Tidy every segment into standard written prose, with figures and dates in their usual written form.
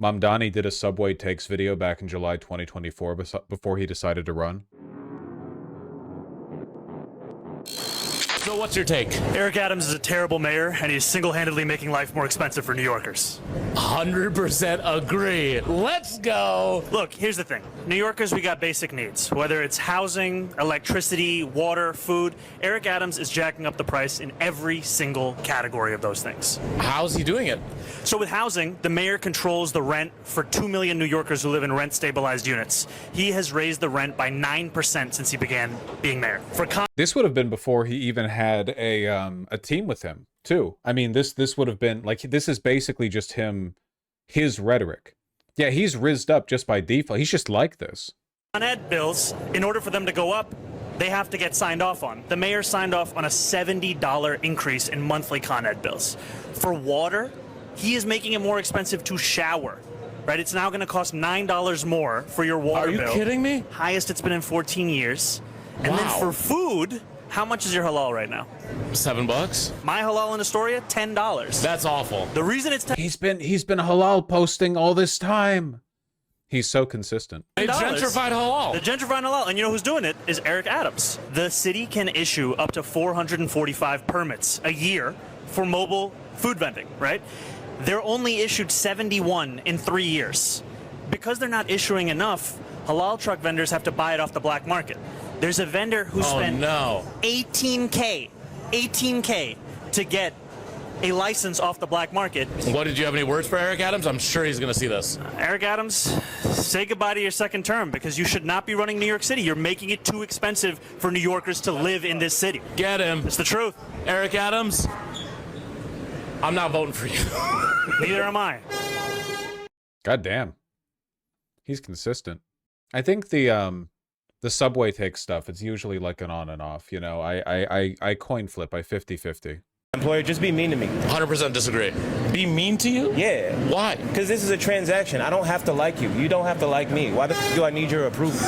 Mamdani did a Subway Takes video back in July 2024 before he decided to run. So what's your take? Eric Adams is a terrible mayor, and he's single-handedly making life more expensive for New Yorkers. 100% agree. Let's go. Look, here's the thing. New Yorkers, we got basic needs. Whether it's housing, electricity, water, food, Eric Adams is jacking up the price in every single category of those things. How's he doing it? So with housing, the mayor controls the rent for 2 million New Yorkers who live in rent-stabilized units. He has raised the rent by 9% since he began being mayor. This would have been before he even had a team with him, too. I mean, this would have been, like, this is basically just his rhetoric. Yeah, he's rizzed up just by default. He's just like this. Con Ed bills, in order for them to go up, they have to get signed off on. The mayor signed off on a $70 increase in monthly Con Ed bills. For water, he is making it more expensive to shower. Right? It's now going to cost $9 more for your water bill. Are you kidding me? Highest it's been in 14 years. And Wow. then for food, how much is your halal right now? $7? My halal in Astoria, $10. That's awful. The reason it's He's been halal posting all this time. He's so consistent. They $10. gentrified halal. The gentrified halal, and you know who's doing it is Eric Adams. The city can issue up to 445 permits a year for mobile food vending, right? They're only issued 71 in 3 years. Because they're not issuing enough, halal truck vendors have to buy it off the black market. There's a vendor who spent $18K to get a license off the black market. What, did you have any words for Eric Adams? I'm sure he's going to see this. Eric Adams, say goodbye to your second term because you should not be running New York City. You're making it too expensive for New Yorkers to live in this city. Get him. It's the truth. Eric Adams, I'm not voting for you. Neither am I. God damn. He's consistent. I think the Subway Take stuff, it's usually like an on and off, you know. I coin flip, I 50-50. Employer, just be mean to me. 100% disagree. Be mean to you? Yeah. Why? Because this is a transaction. I don't have to like you. You don't have to like me. Why the f do I need your approval?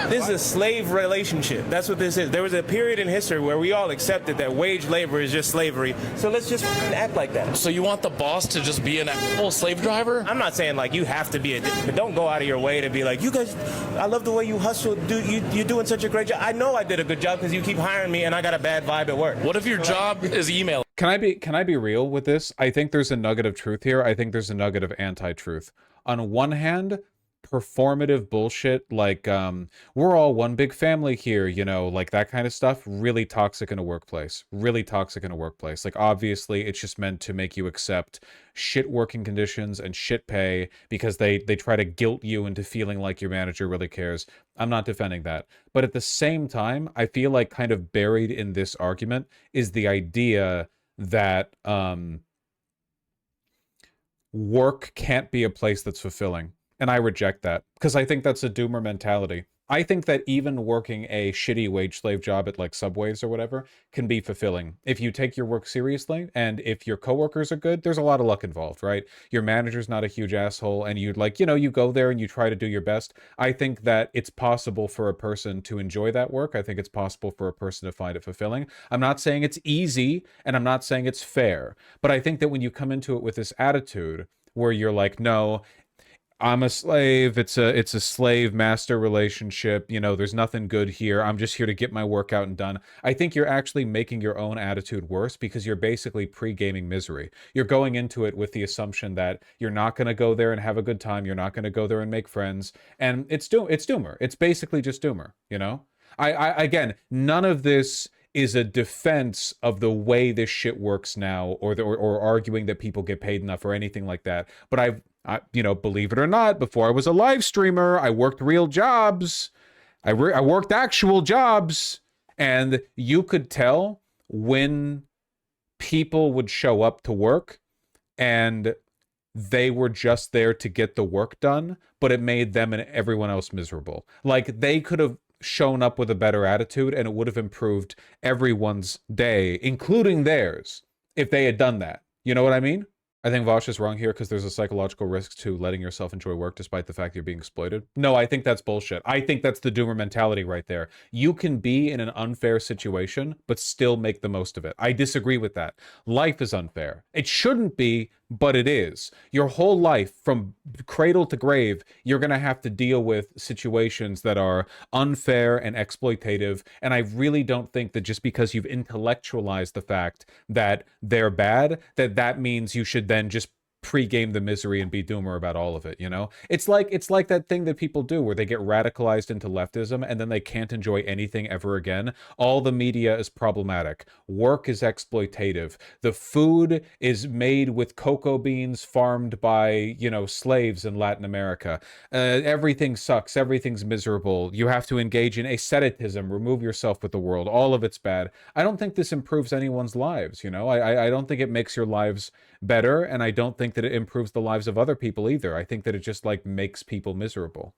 This is a slave relationship. That's what this is. There was a period in history where we all accepted that wage labor is just slavery. So let's just act like that. So you want the boss to just be an actual slave driver? I'm not saying like you have to be a but don't go out of your way to be like, you guys, I love the way you hustle. You're doing such a great job. I know I did a good job because you keep hiring me and I got a bad vibe at work. What if your job is email? Can I be real with this? I think there's a nugget of truth here. I think there's a nugget of anti-truth. On one hand, performative bullshit like we're all one big family here, you know, like that kind of stuff, really toxic in a workplace. Really toxic in a workplace. Like, obviously it's just meant to make you accept shit working conditions and shit pay because they try to guilt you into feeling like your manager really cares. I'm not defending that. But at the same time, I feel like kind of buried in this argument is the idea that work can't be a place that's fulfilling. And I reject that because I think that's a doomer mentality. I think that even working a shitty wage slave job at like Subways or whatever can be fulfilling. If you take your work seriously and if your coworkers are good, there's a lot of luck involved, right? Your manager's not a huge asshole and you'd like, you know, you go there and you try to do your best. I think that it's possible for a person to enjoy that work. I think it's possible for a person to find it fulfilling. I'm not saying it's easy and I'm not saying it's fair, but I think that when you come into it with this attitude where you're like, no, I'm a slave. It's a slave master relationship. You know, there's nothing good here. I'm just here to get my work out and done. I think you're actually making your own attitude worse because you're basically pre-gaming misery. You're going into it with the assumption that you're not going to go there and have a good time. You're not going to go there and make friends. And it's doomer. It's basically just doomer, you know? I again, none of this is a defense of the way this shit works now or arguing that people get paid enough or anything like that. But you know, believe it or not, before I was a live streamer, I worked real jobs. I worked actual jobs. And you could tell when people would show up to work and they were just there to get the work done, but it made them and everyone else miserable. Like, they could have shown up with a better attitude and it would have improved everyone's day, including theirs, if they had done that. You know what I mean? I think Vosh is wrong here because there's a psychological risk to letting yourself enjoy work despite the fact you're being exploited. No, I think that's bullshit. I think that's the doomer mentality right there. You can be in an unfair situation, but still make the most of it. I disagree with that. Life is unfair. It shouldn't be, but it is. Your whole life, from cradle to grave, you're going to have to deal with situations that are unfair and exploitative. And I really don't think that just because you've intellectualized the fact that they're bad, that that means you should then just pre-game the misery and be doomer about all of it, you know? It's like that thing that people do where they get radicalized into leftism and then they can't enjoy anything ever again. All the media is problematic. Work is exploitative. The food is made with cocoa beans farmed by, you know, slaves in Latin America. Everything sucks. Everything's miserable. You have to engage in asceticism, remove yourself with the world. All of it's bad. I don't think this improves anyone's lives, you know? I don't think it makes your lives better, and I don't think that it improves the lives of other people either. I think that it just like makes people miserable.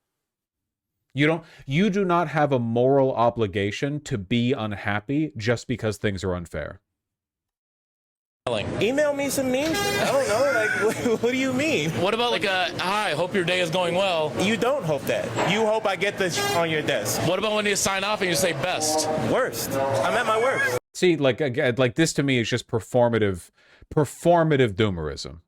You do not have a moral obligation to be unhappy just because things are unfair. Email me some memes. I don't know. Like, what do you mean? What about like a hi? Hope your day is going well. You don't hope that. You hope I get this on your desk. What about when you sign off and you say best? Worst. I'm at my worst. See, like again, like this to me is just performative doomerism.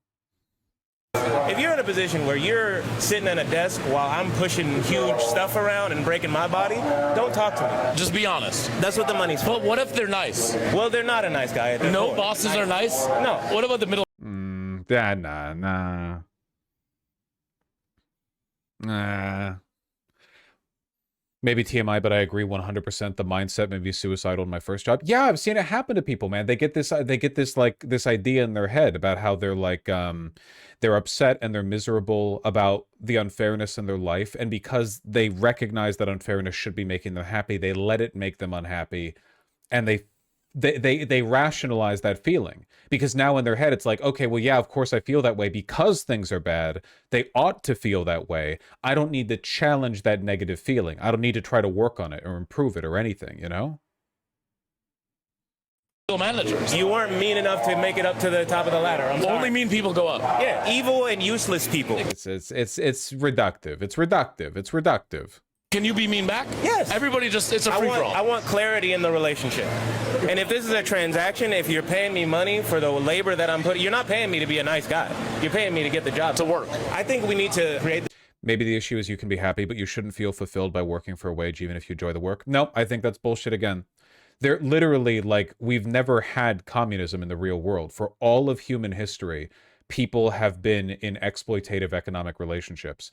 If you're in a position where you're sitting at a desk while I'm pushing huge stuff around and breaking my body, don't talk to me. Just be honest. That's what the money's for. But what if they're nice? Well, they're not a nice guy at their No core. bosses are nice? No. What about the middle? Nah. Maybe TMI, but I agree 100%. The mindset made me suicidal in my first job. Yeah, I've seen it happen to people, man. They get this like this idea in their head about how they're like they're upset and they're miserable about the unfairness in their life, and because they recognize that unfairness should be making them happy, they let it make them unhappy, and they rationalize that feeling, because now in their head it's like, okay, well, yeah, of course I feel that way because things are bad. They ought to feel that way. I don't need to challenge that negative feeling. I don't need to try to work on it or improve it or anything, you know? managers? You weren't mean enough to make it up to the top of the ladder. I'm sorry. Only mean people go up. Yeah, evil and useless people. It's reductive. It's reductive. Can you be mean back? Yes. Everybody just, it's a free-for-all. I want clarity in the relationship. And if this is a transaction, if you're paying me money for the labor that I'm putting, you're not paying me to be a nice guy. You're paying me to get the job. To work. I think we need to create... Maybe the issue is you can be happy, but you shouldn't feel fulfilled by working for a wage even if you enjoy the work. Nope, I think that's bullshit again. They're literally like, we've never had communism in the real world. For all of human history, people have been in exploitative economic relationships.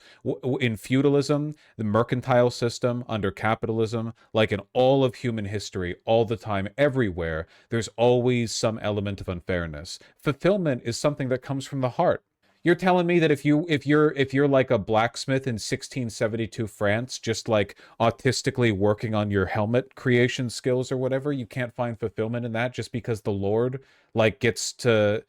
In feudalism, the mercantile system, under capitalism, like in all of human history, all the time, everywhere, there's always some element of unfairness. Fulfillment is something that comes from the heart. You're telling me that if you're like a blacksmith in 1672 France, just like autistically working on your helmet creation skills or whatever, you can't find fulfillment in that just because the Lord like gets to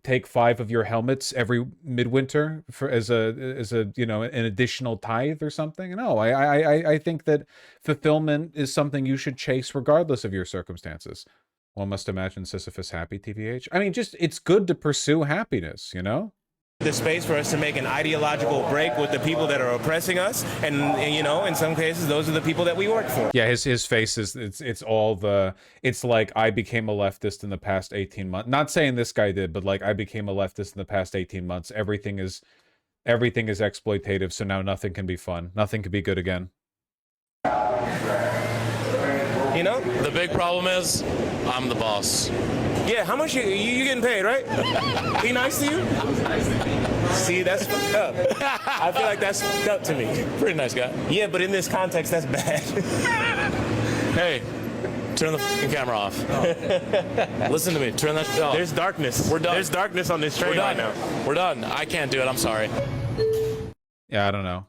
take 5 of your helmets every midwinter for as a you know, an additional tithe or something? No, I think that fulfillment is something you should chase regardless of your circumstances. One must imagine Sisyphus happy, TVH. I mean, just, it's good to pursue happiness, you know? The space for us to make an ideological break with the people that are oppressing us, and you know, in some cases those are the people that we work for. Yeah, his face is, it's all the, it's like, I became a leftist in the past 18 months. Not saying this guy did, but like, I became a leftist in the past 18 months. Everything is exploitative, so now nothing can be fun. Nothing can be good again. You know? The big problem is, I'm the boss. Yeah, how much you getting paid, right? He nice to you? See, that's fucked up. I feel like that's fucked up to me. Pretty nice guy. Yeah, but in this context, that's bad. Hey, turn the fucking camera off. Listen to me. Turn that off. There's darkness. We're done. There's darkness on this train We're done. right now. We're done. I can't do it. I'm sorry. Yeah, I don't know.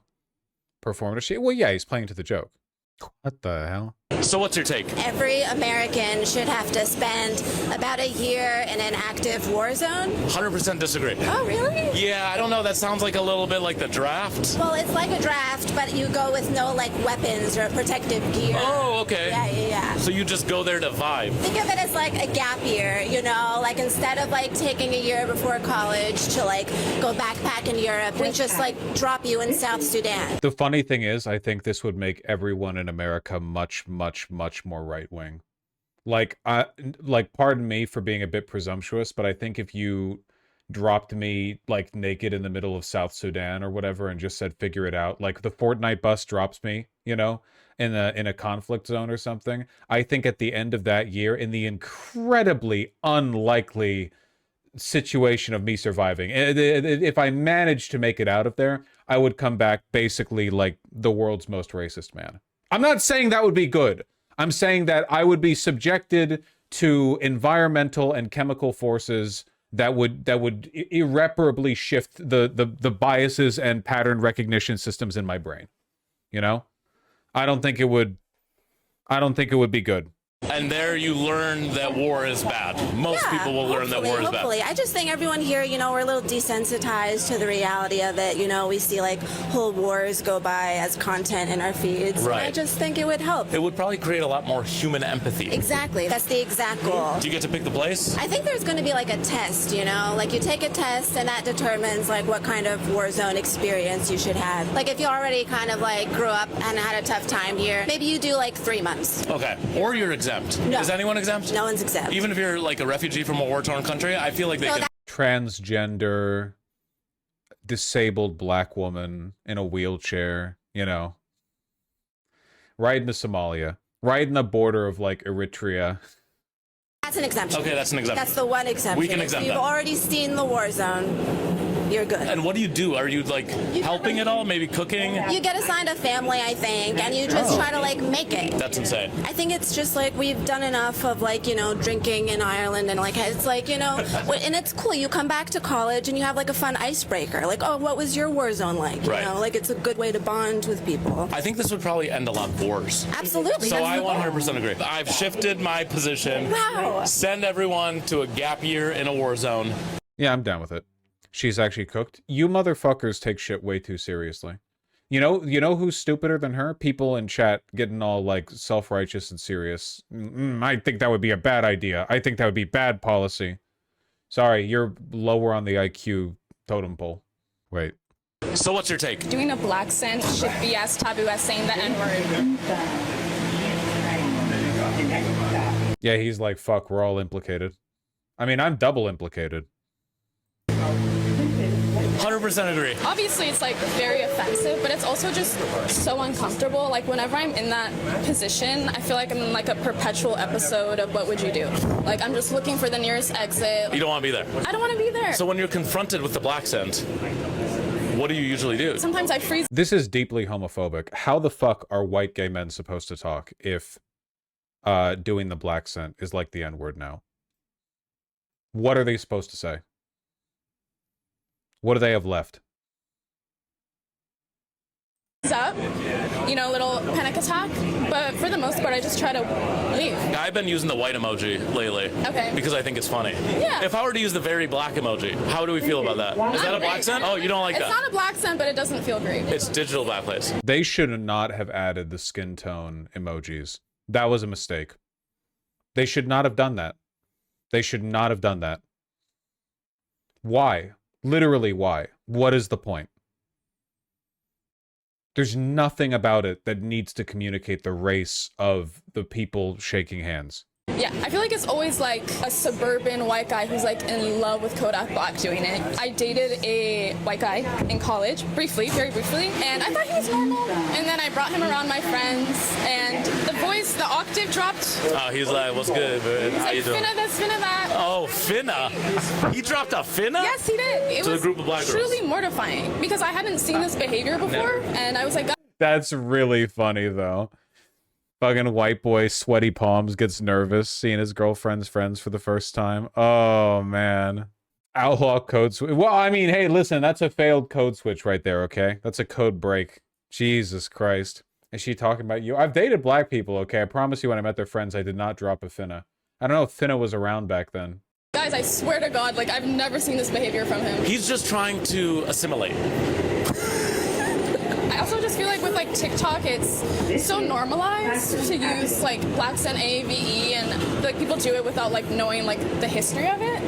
Performative shit? Well, yeah, he's playing to the joke. What the hell? So what's your take? Every American should have to spend about a year in an active war zone. 100% disagree. Oh, really? Yeah, I don't know. That sounds like a little bit like the draft. Well, it's like a draft, but you go with no, like, weapons or protective gear. Oh, okay. Yeah. So you just go there to vibe. Think of it as like a gap year, you know? Like, instead of, like, taking a year before college to, like, go backpack in Europe, we just, like, drop you in South Sudan. The funny thing is, I think this would make everyone in America much more right-wing. Like, pardon me for being a bit presumptuous, but I think if you dropped me like naked in the middle of South Sudan or whatever and just said figure it out, like the Fortnite bus drops me, you know, in a conflict zone or something, I think at the end of that year, in the incredibly unlikely situation of me surviving, if I managed to make it out of there, I would come back basically like the world's most racist man. I'm not saying that would be good. I'm saying that I would be subjected to environmental and chemical forces that would irreparably shift the biases and pattern recognition systems in my brain. You know? I don't think it would be good. And there you learn that war is bad. Most people will learn that war is bad. Hopefully. I just think everyone here, you know, we're a little desensitized to the reality of it. You know, we see like whole wars go by as content in our feeds. Right. I just think it would help. It would probably create a lot more human empathy. Exactly. That's the exact goal. Do you get to pick the place? I think there's going to be like a test, you know, like you take a test and that determines like what kind of war zone experience you should have. Like if you already kind of like grew up and had a tough time here, maybe you do like 3 months. Okay. Or you're exempt. No. Is anyone exempt? No one's exempt. Even if you're like a refugee from a war-torn country, I feel like they can... Transgender, disabled black woman in a wheelchair, you know, riding to Somalia, riding the border of like Eritrea. That's an exemption. Okay, that's an exemption. That's the one exemption. We can exempt If you've that. already seen the war zone, you're good. And what do you do? Are you like helping at all? Maybe cooking? You get assigned a family, I think, and you just try to like make it. That's insane. I think it's just like we've done enough of like, you know, drinking in Ireland and like it's like, you know, and it's cool. You come back to college and you have like a fun icebreaker. Like, oh, what was your war zone like? You know, like it's a good way to bond with people. I think this would probably end a lot of wars. Absolutely. So I 100% agree. I've shifted my position. Wow. Send everyone to a gap year in a war zone. Yeah, I'm down with it. She's actually cooked. You motherfuckers take shit way too seriously. You know who's stupider than her? People in chat getting all like self-righteous and serious. I think that would be a bad idea. I think that would be bad policy. Sorry, you're lower on the IQ totem pole. Wait. So what's your take? Doing a blaccent should be as taboo as saying the N-word. Yeah, he's like, fuck, we're all implicated. I mean, I'm double implicated. 100% agree. Obviously, it's like very offensive, but it's also just so uncomfortable. Like whenever I'm in that position, I feel like I'm in like a perpetual episode of What Would You Do? Like I'm just looking for the nearest exit. You don't want to be there. I don't want to be there. So when you're confronted with the blaccent, what do you usually do? Sometimes I freeze. This is deeply homophobic. How the fuck are white gay men supposed to talk if doing the blaccent is like the N-word now? What are they supposed to say? What do they have left? Up, you know, a little panic attack, but for the most part I just try to leave. I've been using the white emoji lately. Okay. Because I think it's funny. Yeah. If I were to use the very black emoji, how do we feel about that? Is that a blaccent? Oh, you don't like it's that? It's not a blaccent, but it doesn't feel great. It's digital blackface. They should not have added the skin tone emojis. That was a mistake. They should not have done that. They should not have done that. Why? Literally, why? What is the point? There's nothing about it that needs to communicate the race of the people shaking hands. Yeah, I feel like it's always like a suburban white guy who's like in love with Kodak Black doing it. I dated a white guy in college, briefly, very briefly, and I thought he was normal. And then I brought him around my friends, and the voice, the octave dropped. Oh, he's like, what's good, man? He's How like, you doing? finna this, finna that. Oh, finna? He dropped a finna? Yes, he did. It To was a group of black girls. truly mortifying because I hadn't seen this behavior before, and I was like, That's really funny, though. Fucking white boy, sweaty palms, gets nervous seeing his girlfriend's friends for the first time. Oh, man. Outlaw code switch. Well, I mean, hey, listen, that's a failed code switch right there, okay? That's a code break. Jesus Christ. Is she talking about you? I've dated black people, okay? I promise you when I met their friends, I did not drop a finna. I don't know if finna was around back then. guys, I swear to God, like, I've never seen this behavior from him. He's just trying to assimilate. I also just feel like with like TikTok, it's so normalized to use like blaccent AVE, and like people do it without like knowing like the history of it.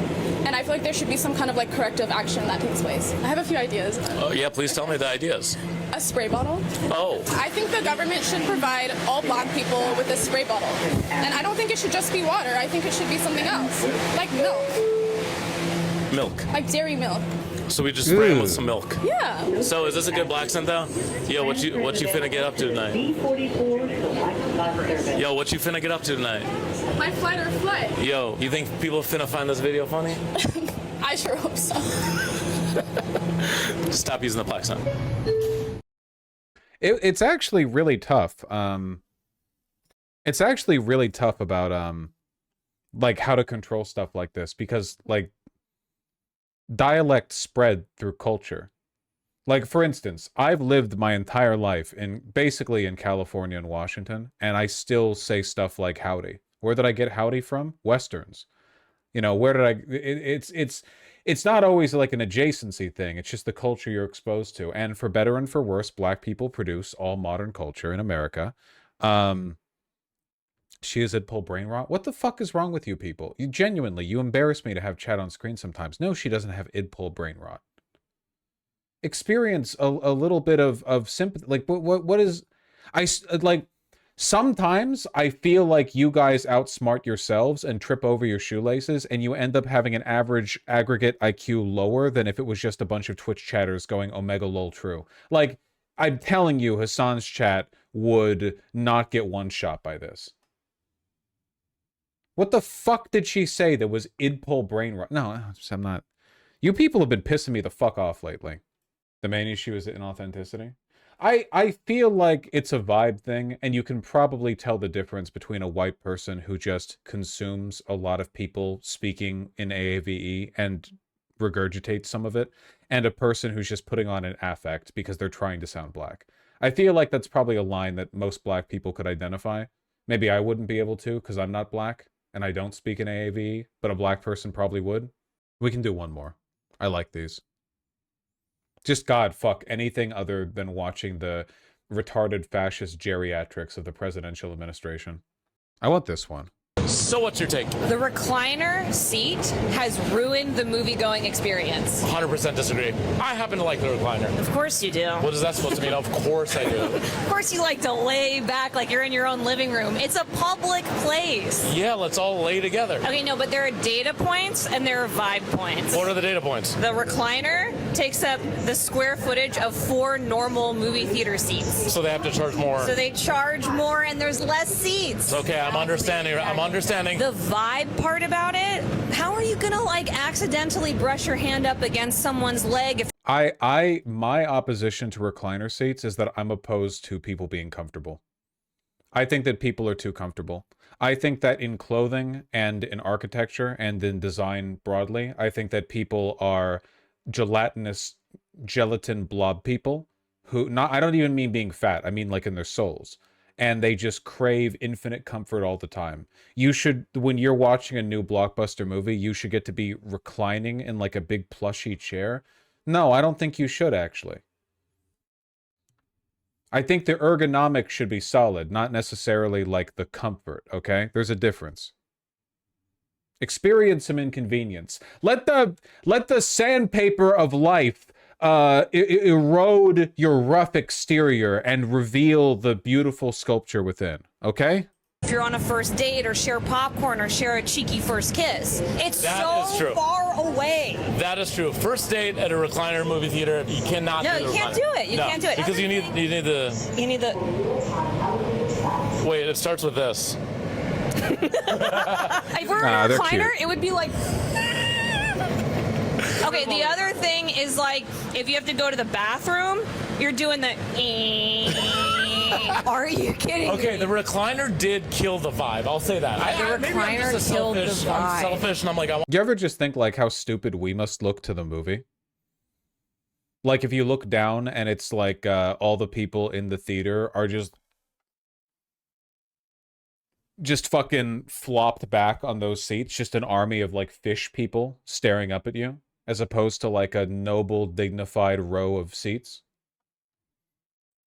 And I feel like there should be some kind of like corrective action that takes place. I have a few ideas. Oh, yeah, please tell me the ideas. A spray bottle. Oh. I think the government should provide all black people with a spray bottle. And I don't think it should just be water. I think it should be something else, like milk. Milk. Like dairy milk. So we just spray them with some milk. Yeah. So is this a good blaccent though? Yo, what you finna get up to tonight? Yo, what you finna get up to tonight? My flight or foot. Yo, you think people finna find this video funny? I sure hope so. Stop using the blaccent. It's actually really tough. It's actually really tough about like how to control stuff like this, because like dialect spread through culture. Like, for instance, I've lived my entire life basically in California and Washington, and I still say stuff like howdy. Where did I get howdy from? Westerns. You know, where did I... It's not always like an adjacency thing. It's just the culture you're exposed to. And for better and for worse, black people produce all modern culture in America. She has Idpol brain rot. What the fuck is wrong with you people? You genuinely, you embarrass me to have chat on screen sometimes. No, she doesn't have Idpol brain rot. Experience a little bit of sympathy. Like, what is... like, sometimes I feel like you guys outsmart yourselves and trip over your shoelaces, and you end up having an average aggregate IQ lower than if it was just a bunch of Twitch chatters going Omega lol true. Like, I'm telling you, Hassan's chat would not get one shot by this. What the fuck did she say that was Idpol brain rot? No, I'm not. You people have been pissing me the fuck off lately. The main issue is inauthenticity. I feel like it's a vibe thing, and you can probably tell the difference between a white person who just consumes a lot of people speaking in AAVE and regurgitates some of it, and a person who's just putting on an affect because they're trying to sound black. I feel like that's probably a line that most black people could identify. Maybe I wouldn't be able to because I'm not black and I don't speak in AAVE, but a black person probably would. We can do one more. I like these. Just God, fuck anything other than watching the retarded fascist geriatrics of the presidential administration. I want this one. So what's your take? The recliner seat has ruined the movie-going experience. 100% disagree. I happen to like the recliner. Of course you do. What is that supposed to mean? Of course I do. Of course you like to lay back like you're in your own living room. It's a public place. Yeah, let's all lay together. Okay, no, but there are data points and there are vibe points. What are the data points? The recliner takes up the square footage of 4 normal movie theater seats. So they have to charge more. So they charge more and there's less seats. Okay, I'm understanding. The vibe part about it, how are you gonna like accidentally brush your hand up against someone's leg if My opposition to recliner seats is that I'm opposed to people being comfortable. I think that people are too comfortable. I think that in clothing and in architecture and in design broadly, I think that people are gelatinous gelatin blob people who, I don't even mean being fat, I mean like in their souls. And they just crave infinite comfort all the time. You should, when you're watching a new blockbuster movie, you should get to be reclining in like a big plushy chair. No, I don't think you should actually. I think the ergonomics should be solid, not necessarily like the comfort, okay? There's a difference. Experience some inconvenience. Let the sandpaper of life erode your rough exterior and reveal the beautiful sculpture within, okay? If you're on a first date or share popcorn or share a cheeky first kiss, it's so far away. That is true. First date at a recliner movie theater, you cannot. No, you can't do it. You can't do it because you need the. You need the. Wait, it starts with this. If we're in a recliner, it would be like. Okay, the other thing is like if you have to go to the bathroom, you're doing the. Are you kidding me? Okay, the recliner did kill the vibe. I'll say that. The recliner killed the vibe. I'm selfish, and I'm like, You ever just think like how stupid we must look to the movie? Like if you look down and it's like all the people in the theater are just fucking flopped back on those seats, just an army of like fish people staring up at you, as opposed to like a noble, dignified row of seats.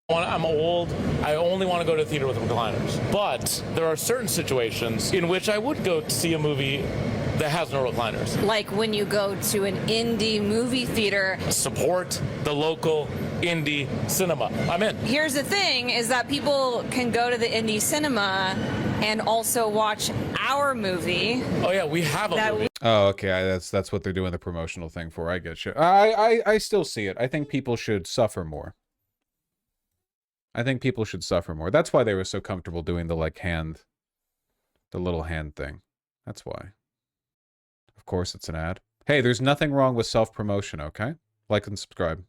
I'm old. I only want to go to the theater with recliners. But there are certain situations in which I would go to see a movie that has no recliners. Like when you go to an indie movie theater. Support the local indie cinema. I'm in. Here's the thing is that people can go to the indie cinema and also watch our movie. Oh yeah, we have a movie. Oh, okay. That's what they're doing the promotional thing for. I get you. I still see it. I think people should suffer more. I think people should suffer more. That's why they were so comfortable doing the like hand, the little hand thing. That's why. Of course, it's an ad. Hey, there's nothing wrong with self-promotion, okay? Like and subscribe.